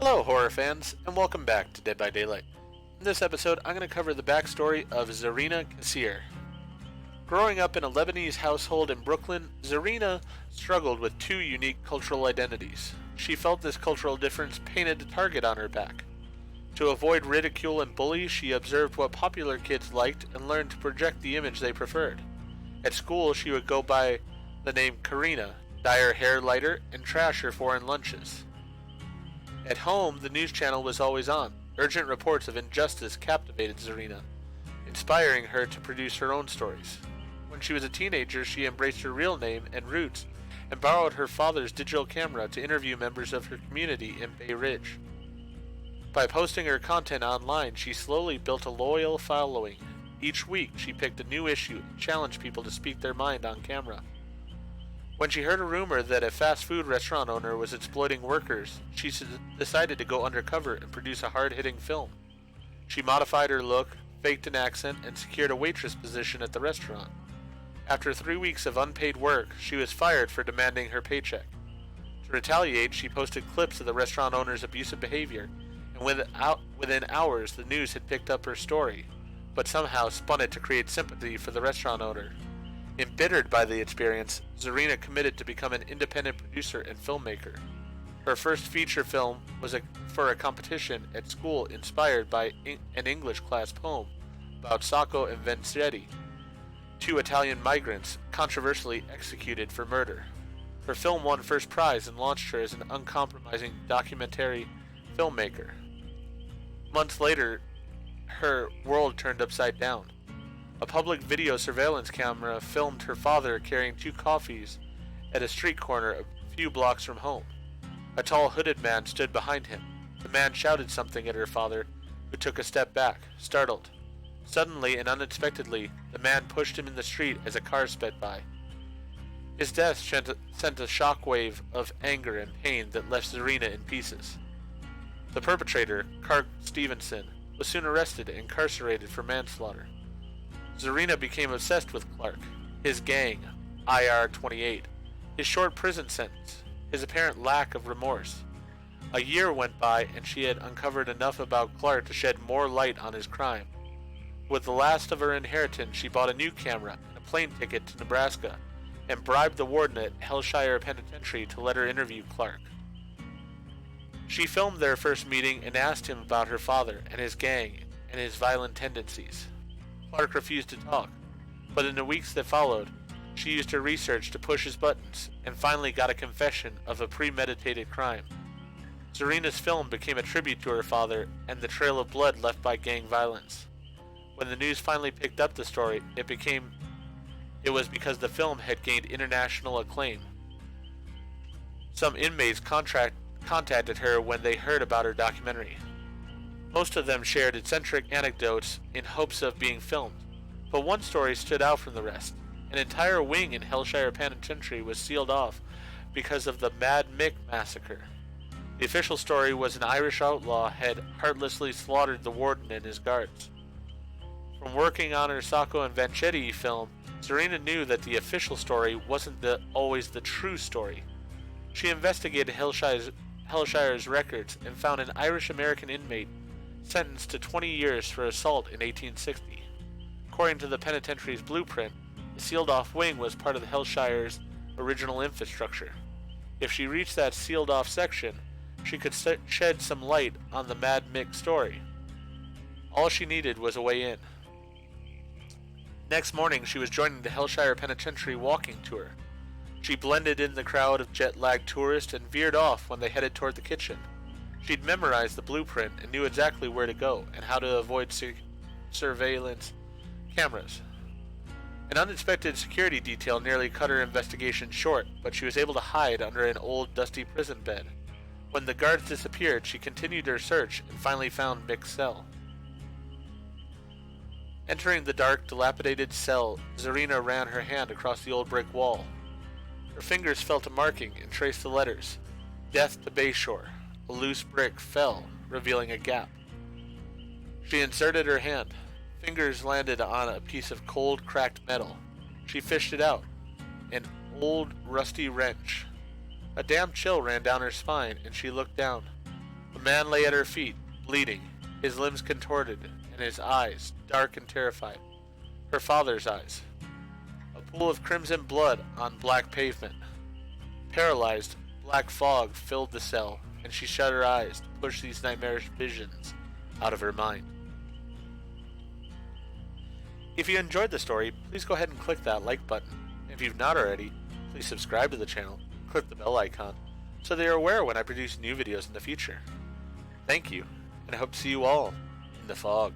Hello, horror fans, and welcome back to Dead by Daylight. In this episode, I'm going to cover the backstory of Zarina Kassir. Growing up in a Lebanese household in Brooklyn, Zarina struggled with two unique cultural identities. She felt this cultural difference painted a target on her back. To avoid ridicule and bully, she observed what popular kids liked and learned to project the image they preferred. At school, she would go by the name Karina, dye her hair lighter, and trash her foreign lunches. At home, the news channel was always on. Urgent reports of injustice captivated Zarina, inspiring her to produce her own stories. When she was a teenager, she embraced her real name and roots and borrowed her father's digital camera to interview members of her community in Bay Ridge. By posting her content online, she slowly built a loyal following. Each week, she picked a new issue and challenged people to speak their mind on camera. When she heard a rumor that a fast food restaurant owner was exploiting workers, she decided to go undercover and produce a hard-hitting film. She modified her look, faked an accent, and secured a waitress position at the restaurant. After 3 weeks of unpaid work, she was fired for demanding her paycheck. To retaliate, she posted clips of the restaurant owner's abusive behavior, and within hours the news had picked up her story, but somehow spun it to create sympathy for the restaurant owner. Embittered by the experience, Zarina committed to become an independent producer and filmmaker. Her first feature film was for a competition at school inspired by an English class poem about Sacco and Vanzetti, two Italian migrants controversially executed for murder. Her film won first prize and launched her as an uncompromising documentary filmmaker. Months later, her world turned upside down. A public video surveillance camera filmed her father carrying two coffees at a street corner a few blocks from home. A tall hooded man stood behind him. The man shouted something at her father, who took a step back, startled. Suddenly and unexpectedly, the man pushed him in the street as a car sped by. His death sent a shockwave of anger and pain that left Zarina in pieces. The perpetrator, Clark Stevenson, was soon arrested and incarcerated for manslaughter. Zarina became obsessed with Clark, his gang, IR-28, his short prison sentence, his apparent lack of remorse. A year went by and she had uncovered enough about Clark to shed more light on his crime. With the last of her inheritance, she bought a new camera and a plane ticket to Nebraska and bribed the warden at Hellshire Penitentiary to let her interview Clark. She filmed their first meeting and asked him about her father and his gang and his violent tendencies. Clark refused to talk, but in the weeks that followed, she used her research to push his buttons and finally got a confession of a premeditated crime. Zarina's film became a tribute to her father and the trail of blood left by gang violence. When the news finally picked up the story, it was because the film had gained international acclaim. Some inmates contacted her when they heard about her documentary. Most of them shared eccentric anecdotes in hopes of being filmed, but one story stood out from the rest. An entire wing in Hellshire Penitentiary was sealed off because of the Mad Mick massacre. The official story was an Irish outlaw had heartlessly slaughtered the warden and his guards. From working on her Sacco and Vanzetti film, Zarina knew that the official story wasn't always the true story. She investigated Hellshire's records and found an Irish-American inmate sentenced to 20 years for assault in 1860. According to the penitentiary's blueprint, the sealed-off wing was part of the Hellshire's original infrastructure. If she reached that sealed-off section, she could shed some light on the Mad Mick story. All she needed was a way in. Next morning, she was joining the Hellshire Penitentiary walking tour. She blended in the crowd of jet-lagged tourists and veered off when they headed toward the kitchen. She'd memorized the blueprint and knew exactly where to go and how to avoid surveillance cameras. An unexpected security detail nearly cut her investigation short, but she was able to hide under an old, dusty prison bed. When the guards disappeared, she continued her search and finally found Mick's cell. Entering the dark, dilapidated cell, Zarina ran her hand across the old brick wall. Her fingers felt a marking and traced the letters. Death to Bayshore. A loose brick fell, revealing a gap. She inserted her hand. Fingers landed on a piece of cold, cracked metal. She fished it out. An old, rusty wrench. A damp chill ran down her spine, and she looked down. A man lay at her feet, bleeding, his limbs contorted, and his eyes dark and terrified. Her father's eyes. A pool of crimson blood on black pavement. Paralyzed, black fog filled the cell, and she shut her eyes to push these nightmarish visions out of her mind. If you enjoyed the story, please go ahead and click that like button. If you've not already, please subscribe to the channel and click the bell icon so that you're aware when I produce new videos in the future. Thank you, and I hope to see you all in the fog.